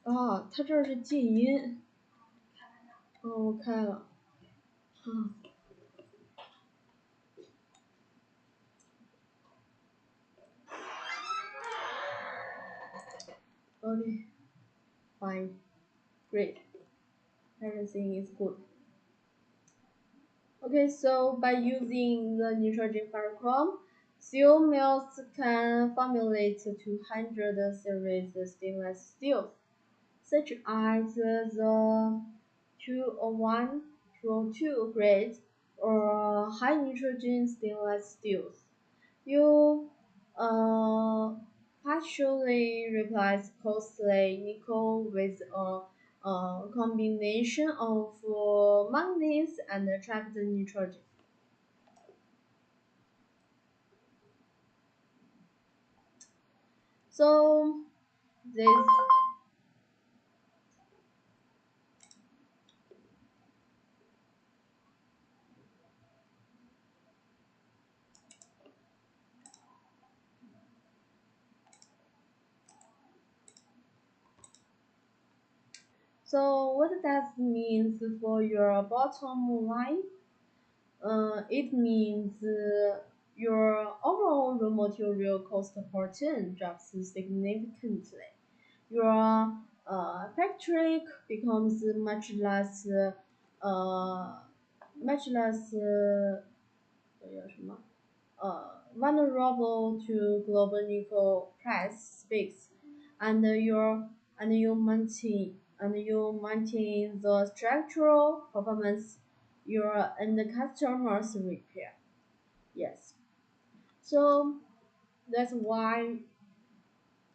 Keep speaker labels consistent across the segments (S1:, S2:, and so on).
S1: 啊，它这是静音。哦，我开了。Okay, fine, great. Everything is good. Okay, so by using the nitrogen Ferrochrome, steel mills can formulate 200 series stainless steels, such as the 201, 202 grade or high nitrogen stainless steels. You partially replace costly nickel with a combination of manganese and trapped nitrogen. So this so what that means for your bottom line? It means your overall raw material cost per ton drops significantly. Your factory becomes uh, much less vulnerable to global nickel price spikes, and you maintain the structural performance your end customers require. Yes, so that's why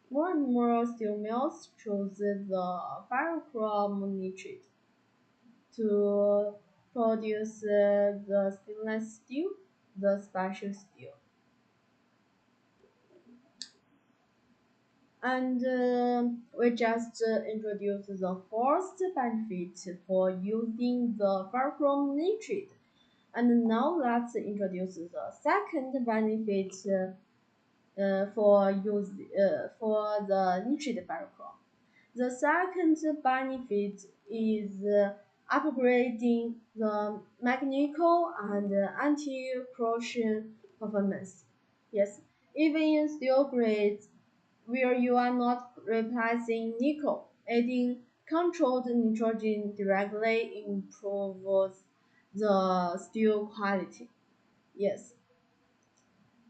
S1: more and more steel mills choose the ferrochrome nitride to produce the stainless steel, the special steel. And we just introduced the first benefit for using the ferrochrome nitride. And now let's introduce the second benefit for the nitride ferrochrome. The second benefit is upgrading the mechanical and anti-corrosion performance. Yes, even in steel grades where you are not replacing nickel, adding controlled nitrogen directly improves the steel quality. Yes,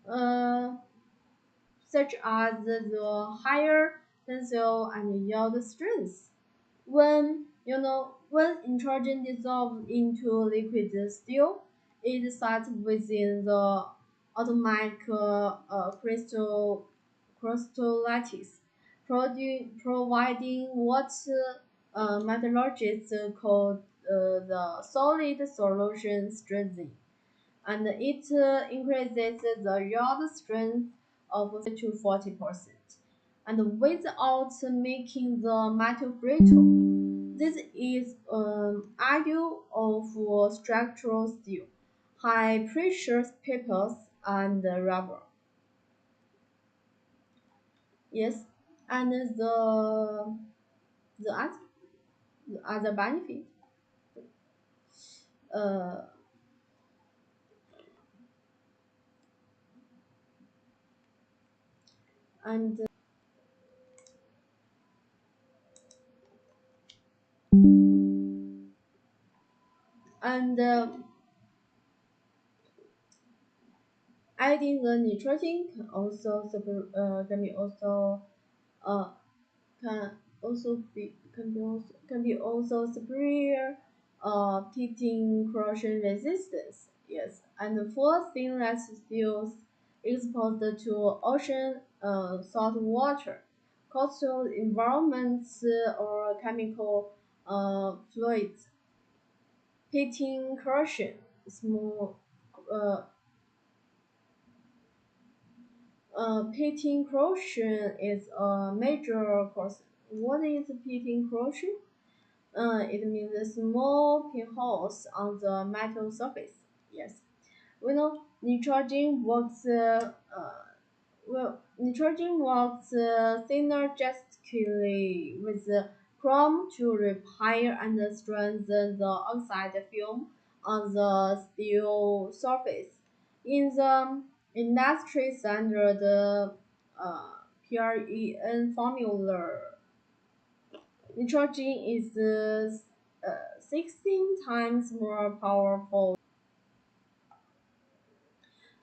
S1: uh, such as the higher tensile and yield strength. When nitrogen dissolves into liquid steel, it sits within the atomic crystal lattice, providing what metallurgists call the solid solution strengthening, and it increases the yield strength of to 40%, and without making the metal brittle. This is ideal for structural steel, high pressure papers, and rubber. Yes, and the other, the other benefit, uh, and and adding the nitrogen can be also uh, can be also superior heating corrosion resistance. Yes, and for stainless steels exposed to ocean salt water, coastal environments, or chemical fluids, heating corrosion small uh, pitting corrosion is a major cause. What is pitting corrosion? It means small pinholes on the metal surface. Yes, we know nitrogen works. Nitrogen works synergistically with chrome to repair and strengthen the oxide film on the steel surface. In the industry standard FeCrN formula, nitrogen is 16 times more powerful.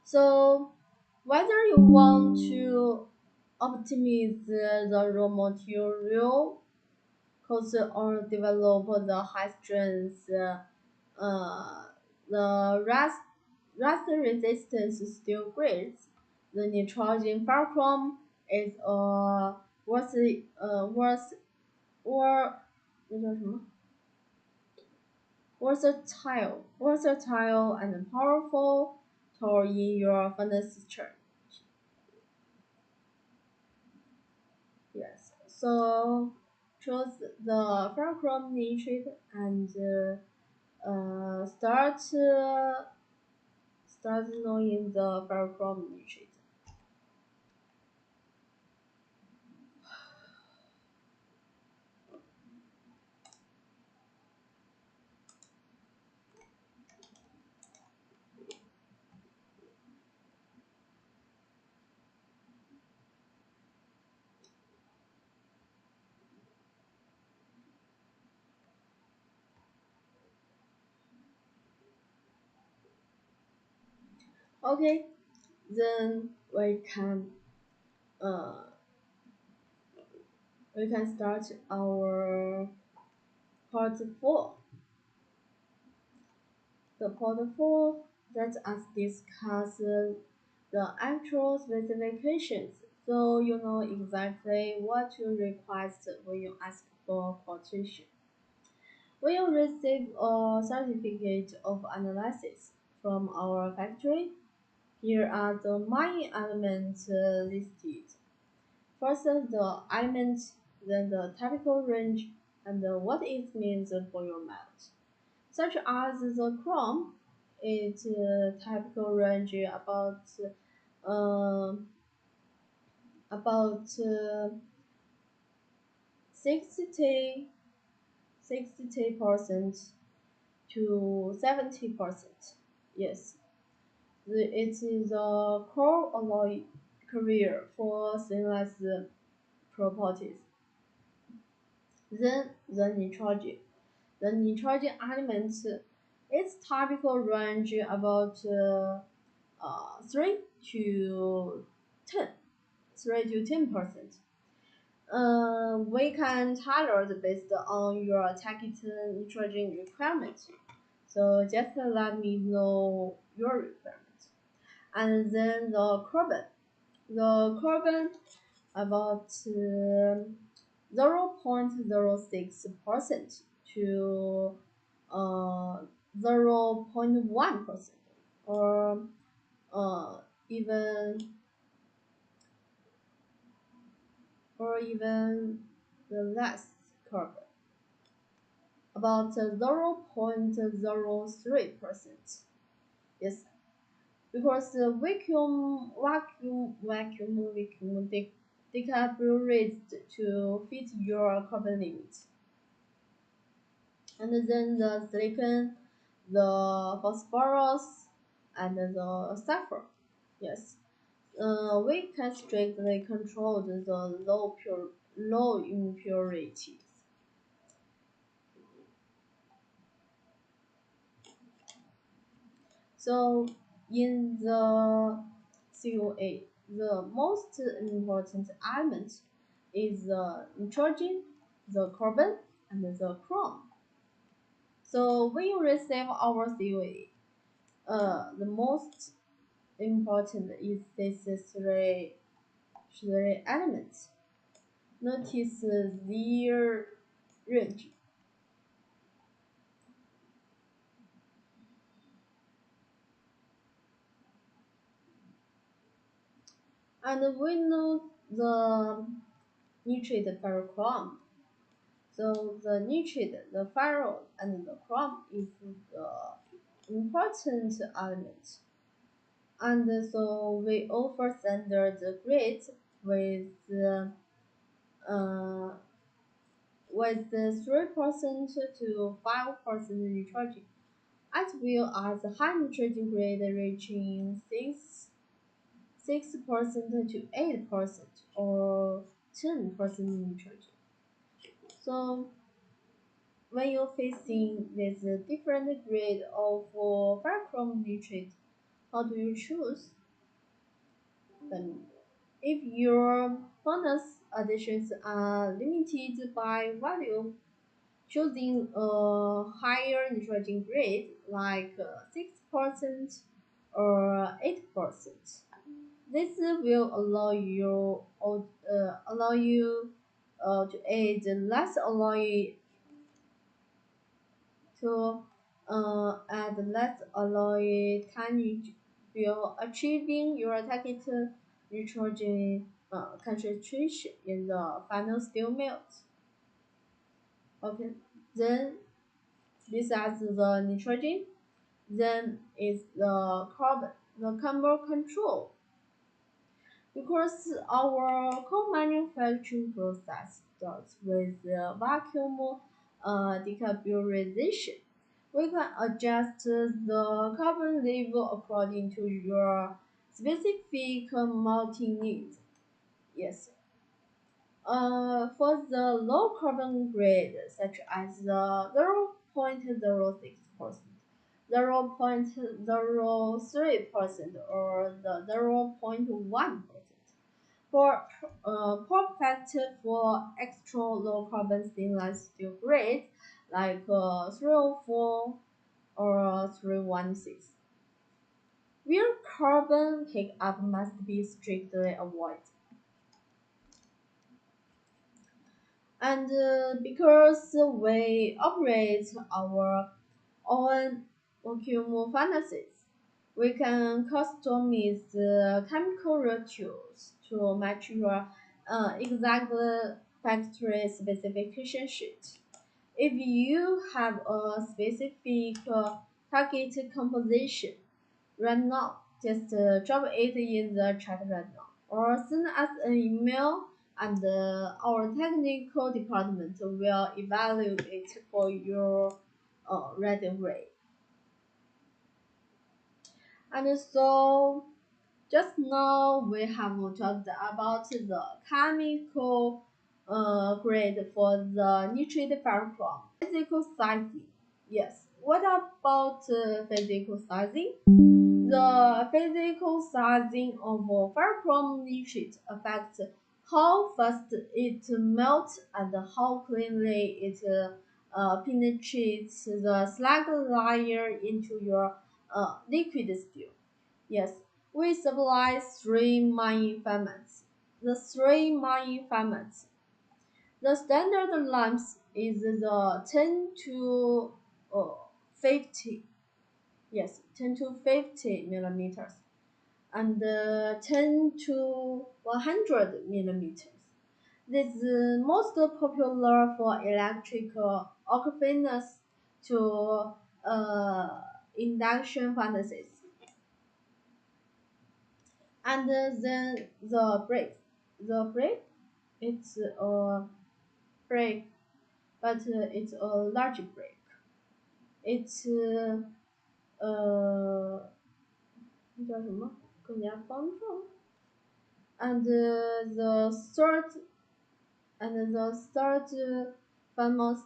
S1: So whether you want to optimize the raw material cost or develop the high strength, the rust resistance steel grades, the nitrogen ferrochrome is worth worth or 那叫什么 versatile and powerful tool in your furniture. Yes, so choose the ferrochrome nitride and start knowing the ferrochrome nitride. Okay, then uh we can start our part 4. The part 4, let us discuss the actual specifications so you know exactly what to request when you ask for quotation. When you receive a certificate of analysis from our factory, here are the main elements listed. First, the element, then the typical range, and what it means for your melt. Such as the chrome, its typical range uh, about 60 60% to 70%. Yes, it is a core alloy carrier for stainless properties. Then the nitrogen. The nitrogen element, its typical range about 3 to 10, 3 to 10%. We can tailor it based on your target nitrogen requirement. So just let me know your requirement. And then the carbon. The carbon about 0.06% to 0.1% or uh, even even the less carbon about 0.03%. Yes, because the vacuum decarburized to fit your carbon limit. And then the silicon, the phosphorus, and the sulfur. Yes, we can strictly control the low impurities. So in the COA, the most important element is the nitrogen, the carbon, and the chrome. So when you receive our COA, the most important is these three elements. Notice their range. And we know the nitride ferrochrome. So the nitride, the ferro, and the chrome is the important element. And so we offer standard grades with uh, with 3% to 5% nitrogen, as well as high nitrogen grade reaching 6% to 8% or 10% nitrogen. So when you're facing this different grade of ferrochrome nitrate, how do you choose? Then, if your furnace additions are limited by value, choosing a higher nitrogen grade like 6% or 8%. This will allow you to add less alloy to add less alloy tonnage while achieving your target nitrogen concentration in the final steel melt. Okay, then besides the nitrogen, then is the carbon control. Because our core manufacturing process starts with vacuum decarburization, we can adjust the carbon level according to your specific melting needs. Yes. For the low carbon grade, such as the 0.06%, 0.03%, or the 0.1%, perfect for extra low carbon stainless steel grades like 304 or 316, where carbon pickup must be strictly avoided. And because we operate our own vacuum furnaces, we can customize the chemical ratios to match your exact factory specification sheet. If you have a specific target composition, right now, just drop it in the chat right now, or send us an email, and our technical department will evaluate it for your right away. And so, just now we have talked about the chemical grade for the nitrate ferrochrome. Physical sizing. Yes. What about physical sizing? The physical sizing of ferrochrome nitrate affects how fast it melts and how cleanly it penetrates the slag layer into your liquid steel. Yes, we supply three main formats. The three main formats. The standard length is the 10 to 50. Yes, 10 to 50 millimeters, and 10 to 100 millimeters. This is most popular for electrical arc furnace to induction furnaces. And then the brick, it's a brick, but it's a large brick. It's 叫什么更加方正。And the third format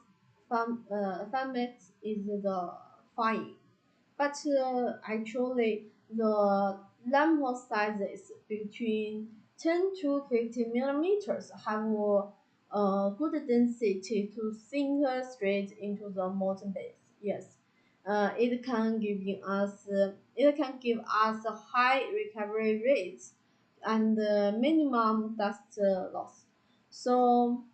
S1: is the fine. But actually, the lamp sizes between 10 to 50 millimeters have good density to sink straight into the molten base. Yes, it can give us a high recovery rates and minimum dust loss. So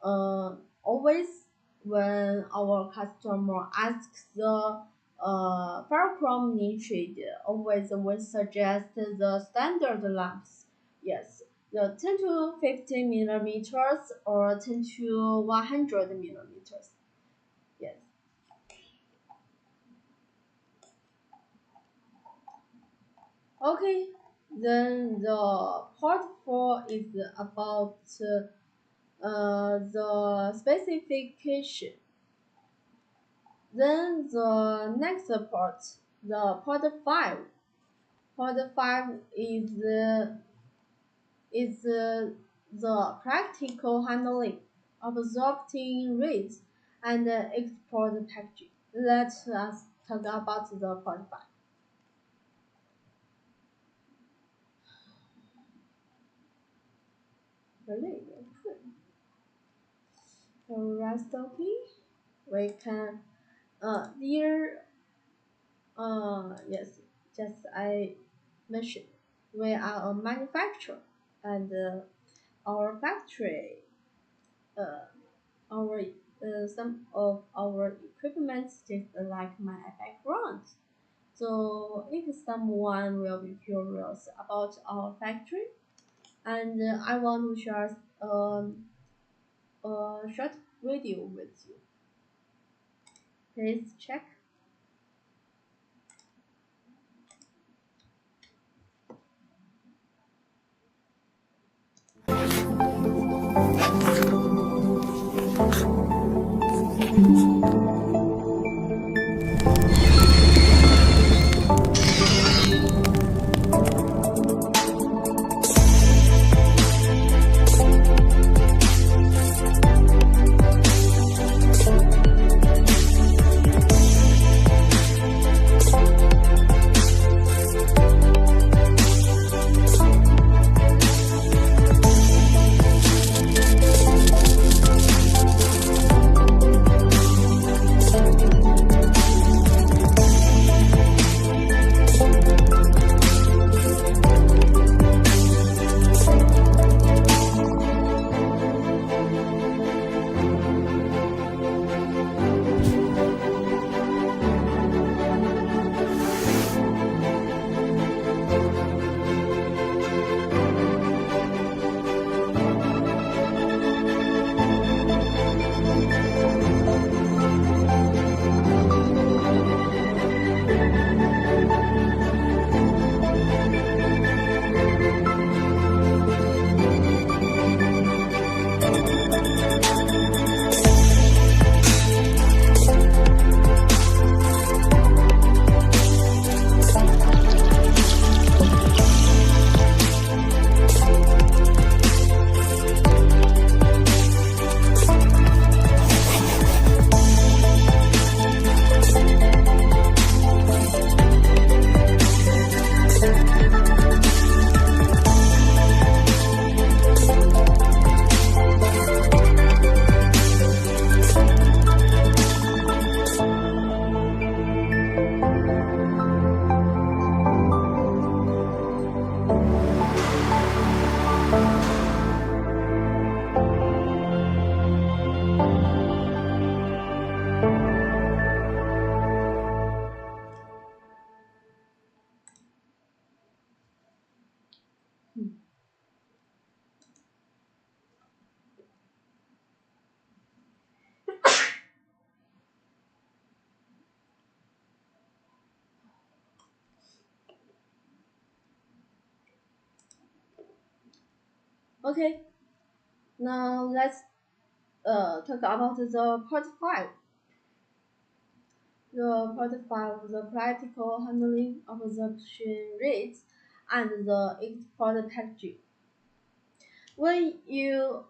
S1: always when our customer asks the ferrochrome nitrate, always we suggest the standard lamps. Yes, the 10 to 50 millimeters or 10 to 100 millimeters. Yes. Okay, then the part 4 is about the specification. Then the next part, the part 5. Part 5 is the practical handling, absorption rates, and export packaging. Let us talk about the part 5. Really? The rest okay? We can here yes, just I mentioned, we are a manufacturer, and our factory, uh, our some of our equipment just like my background. So if someone will be curious about our factory, and I want to share a short video with you, please check. Okay, now let's talk about the part 5. The part 5, the practical handling, absorption rates, and the export packaging. When you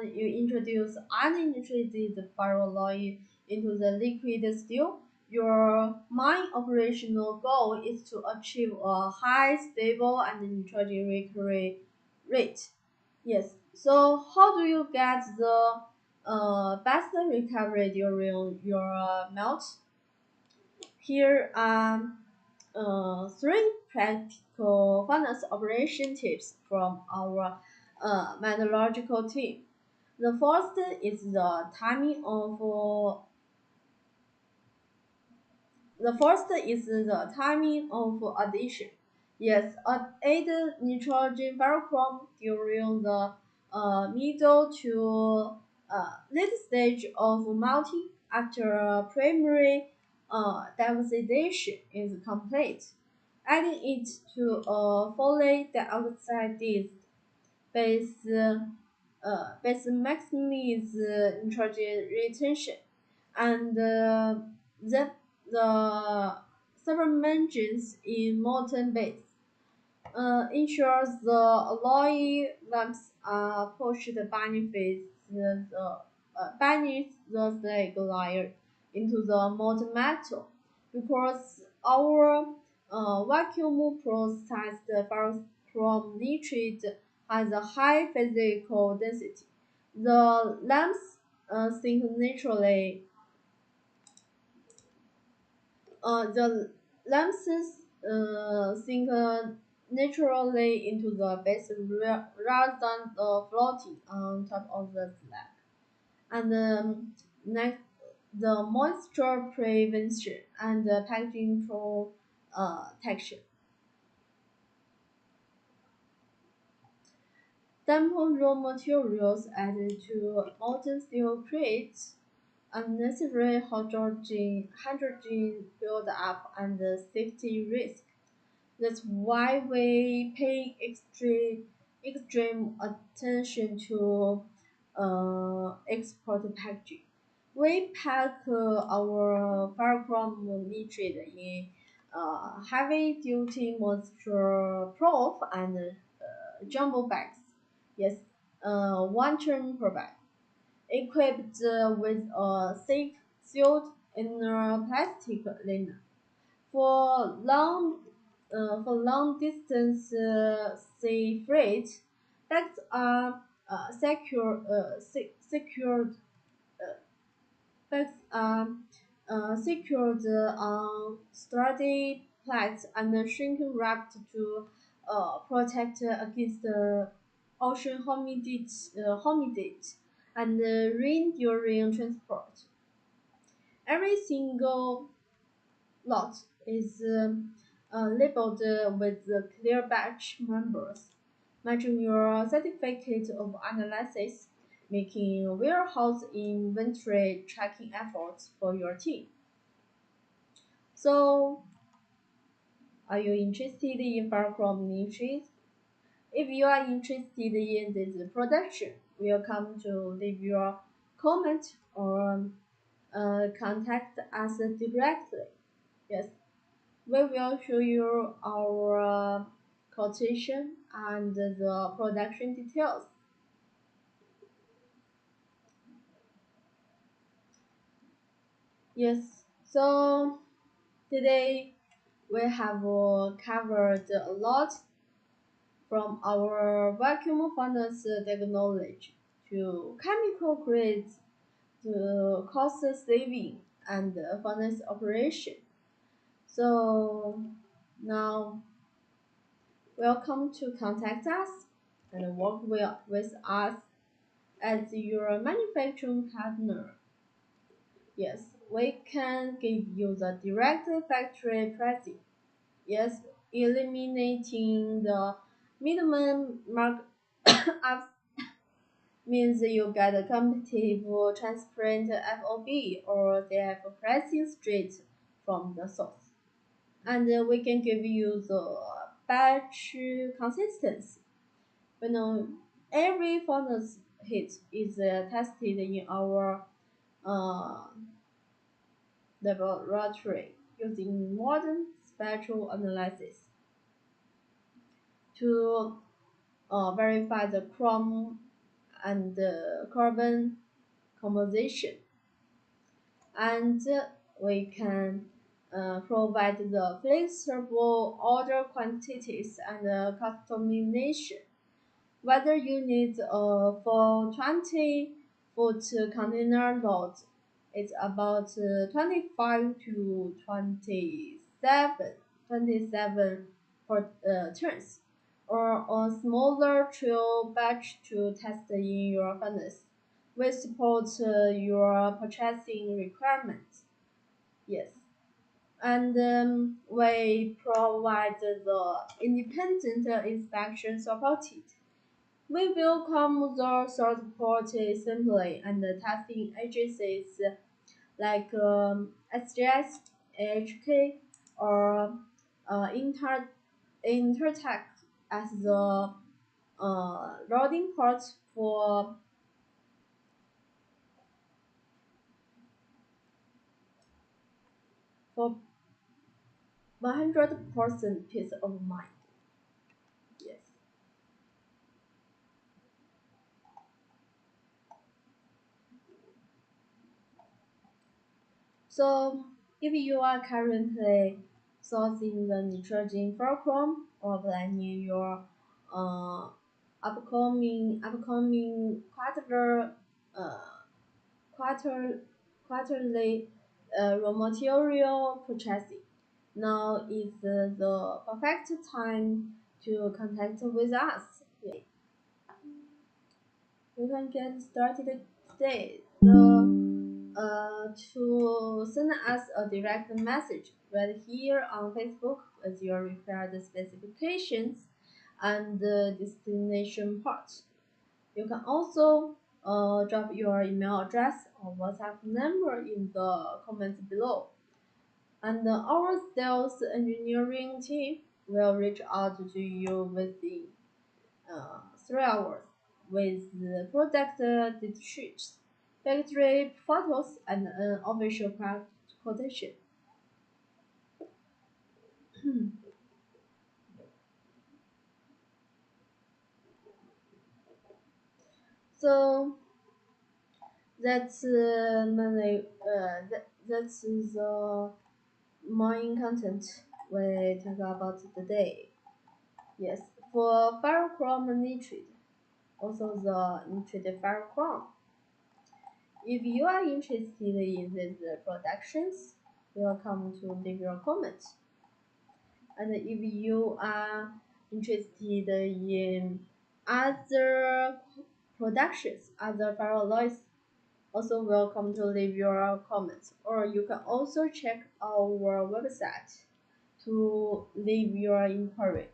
S1: introduce untreated ferroalloy into the liquid steel, your main operational goal is to achieve a high, stable, and nitrogen recovery rate. Yes. So how do you get the best recovery during your melt? Here are three practical furnace operation tips from our metallurgical team. The first is the timing of addition. Yes, add nitrogen ferrochrome during the middle to late stage of melting after primary dioxidation is complete. Adding it to a fully dioxidized base best maximize nitrogen retention, and the submergence in molten base ensures the alloy lamps are pushed beneath the slag layer into the molten metal. Because our vacuum processed ferrochrome nitride has a high physical density. The lamps sink naturally. The lamps sink naturally into the base rather than floating on top of the slag. And next, the moisture prevention and the packaging protection. Dampened raw materials added to molten steel creates unnecessary hydrogen buildup and safety risk. That's why we pay extreme attention to export packaging. We pack our ferrochrome nitride in heavy-duty moisture-proof and jumbo bags. Yes, one ton per bag, equipped with a thick sealed inner plastic liner. For long distance sea freight, bags are secured. Bags are secured on sturdy plates and shrink wrapped to protect against ocean humidity and rain during transport. Every single lot is labeled with the clear batch numbers, matching your certificate of analysis, making warehouse inventory tracking efforts for your team. So, are you interested in ferrochrome niches? If you are interested in this production, welcome to leave your comment or contact us directly. Yes, we will show you our quotation and the production details. Yes, so today we have covered a lot from our vacuum furnace technology to chemical grades to cost saving and furnace operation. So now welcome to contact us and work with us as your manufacturing partner. Yes, we can give you the direct factory pricing. Yes, eliminating the minimum markup means you get a competitive, transparent FOB or CF pricing straight from the source. And we can give you the batch consistency. You know, every furnace heat is tested in our uh, laboratory using modern spectral analysis to verify the chrome and carbon composition, and we can provide the flexible order quantities and customization. Whether you need a full 20-foot container load, it's about 25 to 27 per turns, or a smaller trail batch to test in your furnace. We support your purchasing requirements. Yes, and we provide the independent inspection support. We welcome the third-party sampling and testing agencies like SGS, AHK, or Intertech as the loading ports for 100% peace of mind. Yes. So if you are currently sourcing the nitrogen Ferrochrome or planning your uh, upcoming uh, quarter quarterly raw material purchasing, now is the perfect time to contact with us. You can get started today. To send us a direct message right here on Facebook with your required specifications and the destination part. You can also drop your email address or WhatsApp number in the comments below. And our sales engineering team will reach out to you within 3 hours with the product data sheets, factory photos, and an official quotation. So that's that's the main content we talk about today. Yes, for ferrochrome nitride, also the nitride ferrochrome. If you are interested in these productions, welcome to leave your comments. And if you are interested in other productions, other ferroalloys, also welcome to leave your comments. Or you can also check our website to leave your inquiry.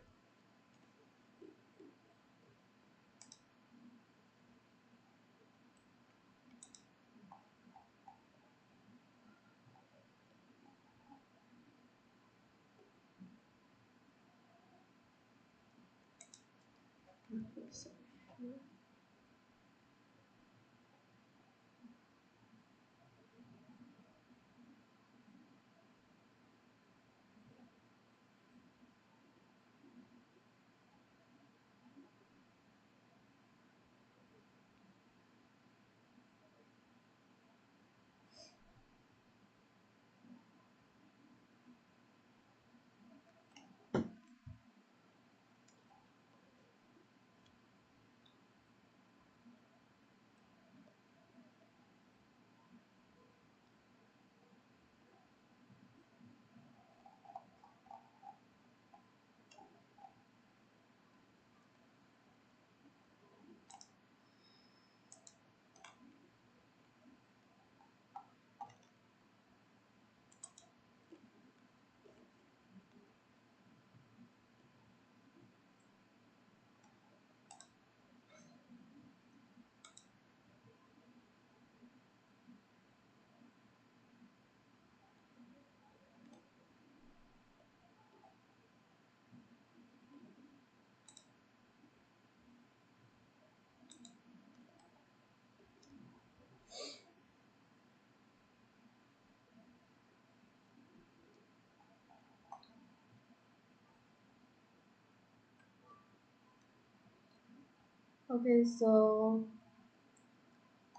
S1: Okay, so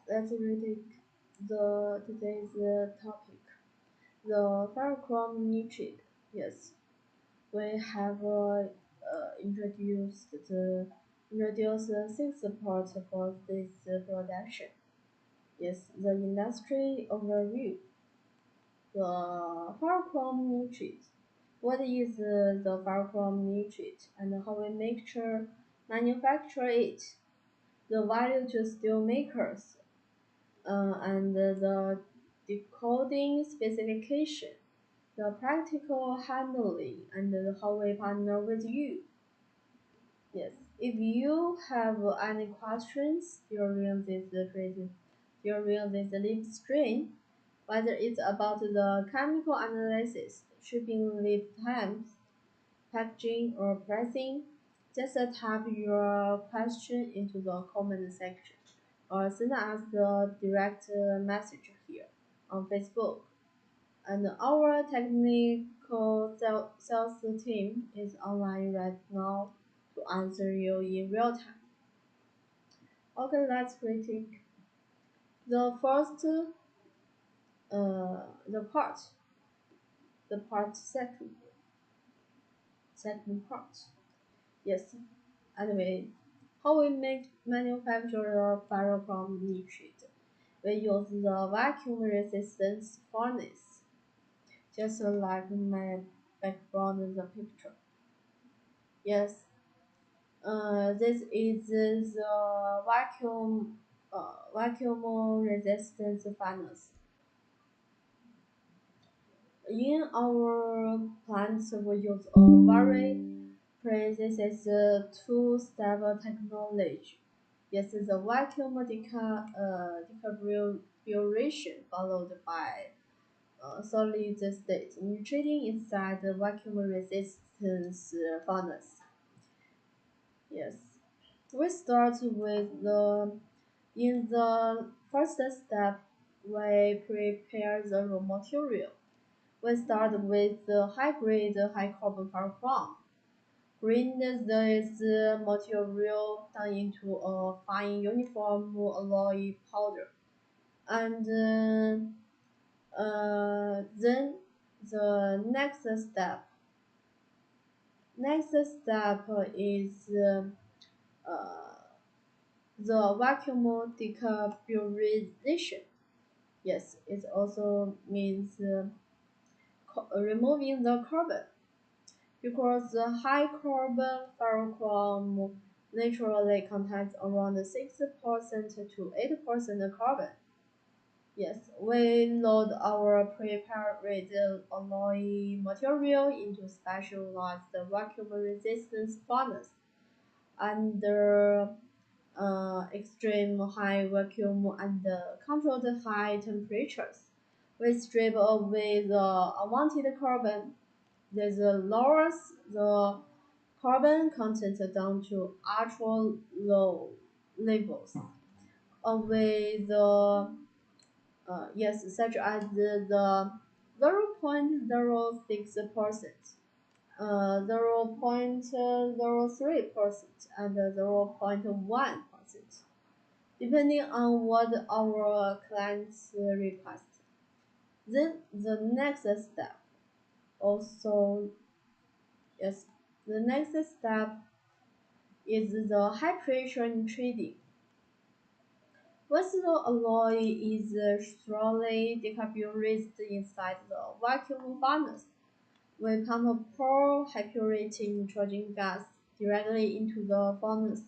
S1: let's retake the today's topic, the ferrochrome nitride. Yes, we have introduced six parts for this production. Yes, the industry overview, the ferrochrome nitride. What is the ferrochrome nitride and how we manufacture it? The value to steel makers and the decoding specification, the practical handling, and how we partner with you. Yes, if you have any questions during this live stream, whether it's about the chemical analysis, shipping lead times, packaging, or pricing, Just type your question into the comment section or send us the direct message here on Facebook. And our technical sales team is online right now to answer you in real time. Okay, let's critique the first the part the part second part. Yes. Anyway, how we manufacture the ferrochrome nitride? We use the vacuum resistance furnace, just like my background in the picture. Yes, this is the vacuum resistance furnace. In our plants, we use a very precise two-step technology. Yes, the vacuum decarburation followed by solid state nitrating inside the vacuum resistance furnace. Yes, we start with in the first step, we prepare the raw material. We start with the high-grade, high-carbon ferrochrome. Grind this material down into a fine uniform alloy powder, and then the next step is the vacuum decarburization. Yes, it also means removing the carbon because the high carbon ferrochrome naturally contains around 6% to 8% carbon. Yes, we load our prepared alloy material into specialized vacuum resistance furnace under extreme high vacuum and controlled high temperatures. We strip away the unwanted carbon. This lowers the carbon content down to ultra low levels. Away the yes, such as the 0.06%, 0.03%, and 0.1%, depending on what our clients request. Then the next step also yes, the next step is the high pressure trading. Once the alloy is thoroughly decarburized inside the vacuum furnace, we pump pour high purity nitrogen gas directly into the furnace,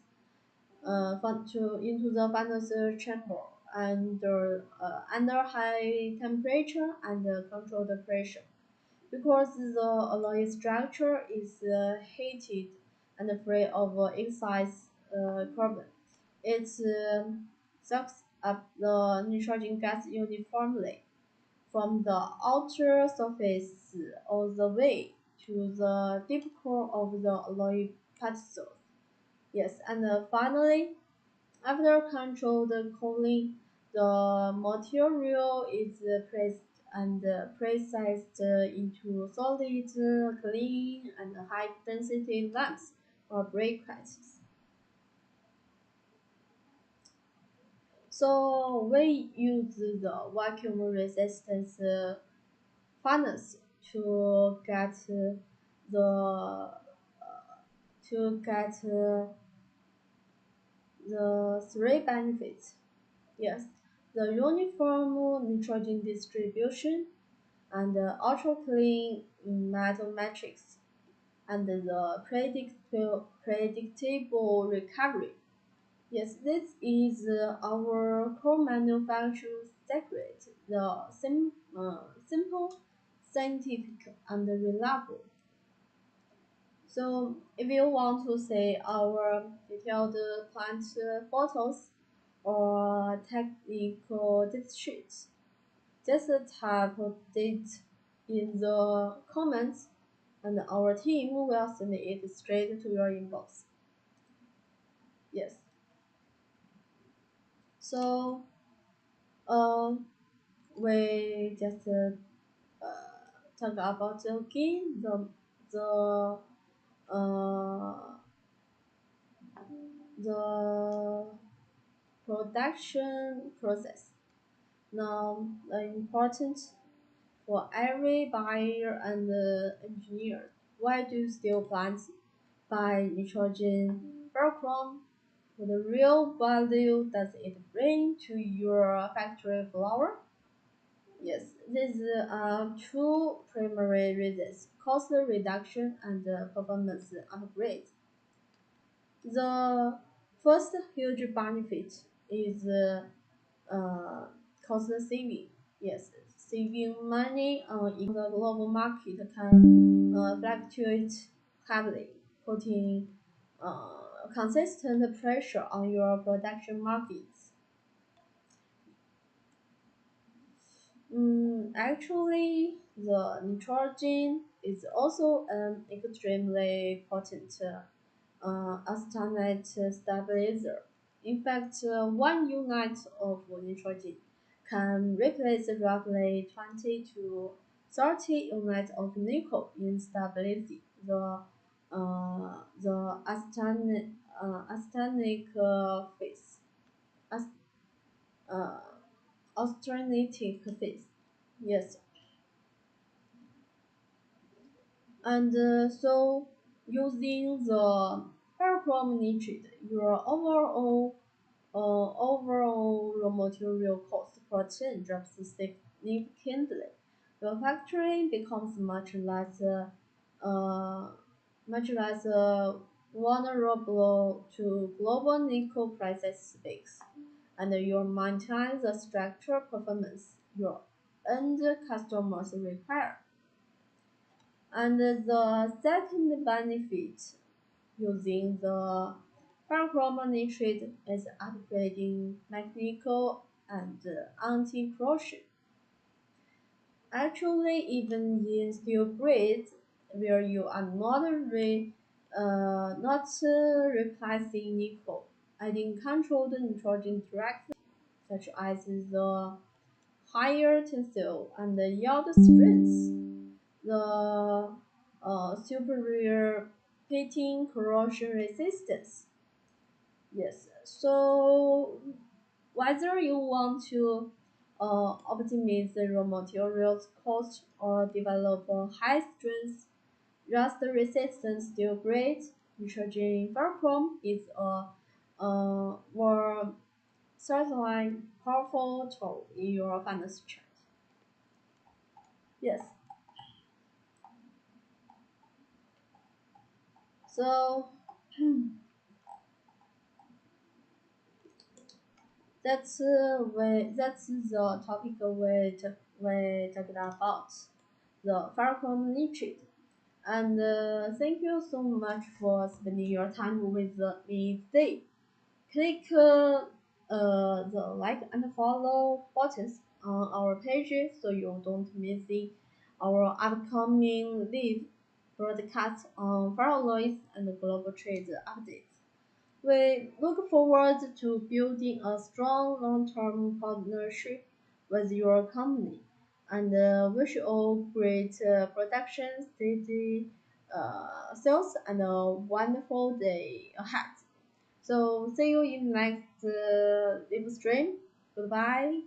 S1: into the furnace chamber under high temperature and controlled pressure. Because the alloy structure is heated and free of excess carbon, it sucks up the nitrogen gas uniformly from the outer surface all the way to the deep core of the alloy particles. Yes, and finally, after controlled cooling, the material is pressed and processed into solid, clean, and high-density lamps or briquettes. So we use the vacuum resistance furnace to get the to get the three benefits. Yes, the uniform nitrogen distribution and the ultra clean metal matrix and the predictable recovery. Yes, this is our core manufacturing secret, the simple, scientific, and reliable. So, if you want to see our detailed plant photos or technical data sheets, just type date in the comments, and our team will send it straight to your inbox. Yes. So uh, we just talk about again the uh, the production process. Now, important for every buyer and engineer. Why do steel plants buy nitrogen ferrochrome? What real value does it bring to your factory floor? Yes, these are two primary reasons: cost reduction and performance upgrade. The first huge benefit is cost saving. Yes, saving money in the global market can fluctuate heavily, putting consistent pressure on your production margins. Actually, the nitrogen is also an extremely potent astagnate stabilizer. In fact, 1 unit of nitrogen can replace roughly 20 to 30 units of nickel in stability. The austenitic phase. Ast- uh, Austenitic phase. Yes, and so using the ferrochrome nitride, your overall raw material cost per ton drops significantly. Your factory becomes uh, much less vulnerable to global nickel prices spikes, and you maintain the structural performance your end customers require. And the second benefit using the ferrochrome nitride is upgrading mechanical and anti-corrosion. Actually, even in steel grades where you are replacing nickel, adding controlled nitrogen directly, such as the higher tensile and the yield strengths, the superior pitting corrosion resistance. Yes, so whether you want to optimize the raw materials cost or develop a high strength rust resistant steel grade, nitrogen ferrochrome is a more certainly powerful tool in your finance chart. Yes, so that's the topic we talked about the Ferrochrome nitride. And thank you so much for spending your time with me today. Click the like and follow buttons on our page so you don't miss our upcoming live broadcast on ferroalloys and global trade updates. We look forward to building a strong long-term partnership with your company and wish you all great production, steady sales, and a wonderful day ahead. So see you in next live stream. Goodbye.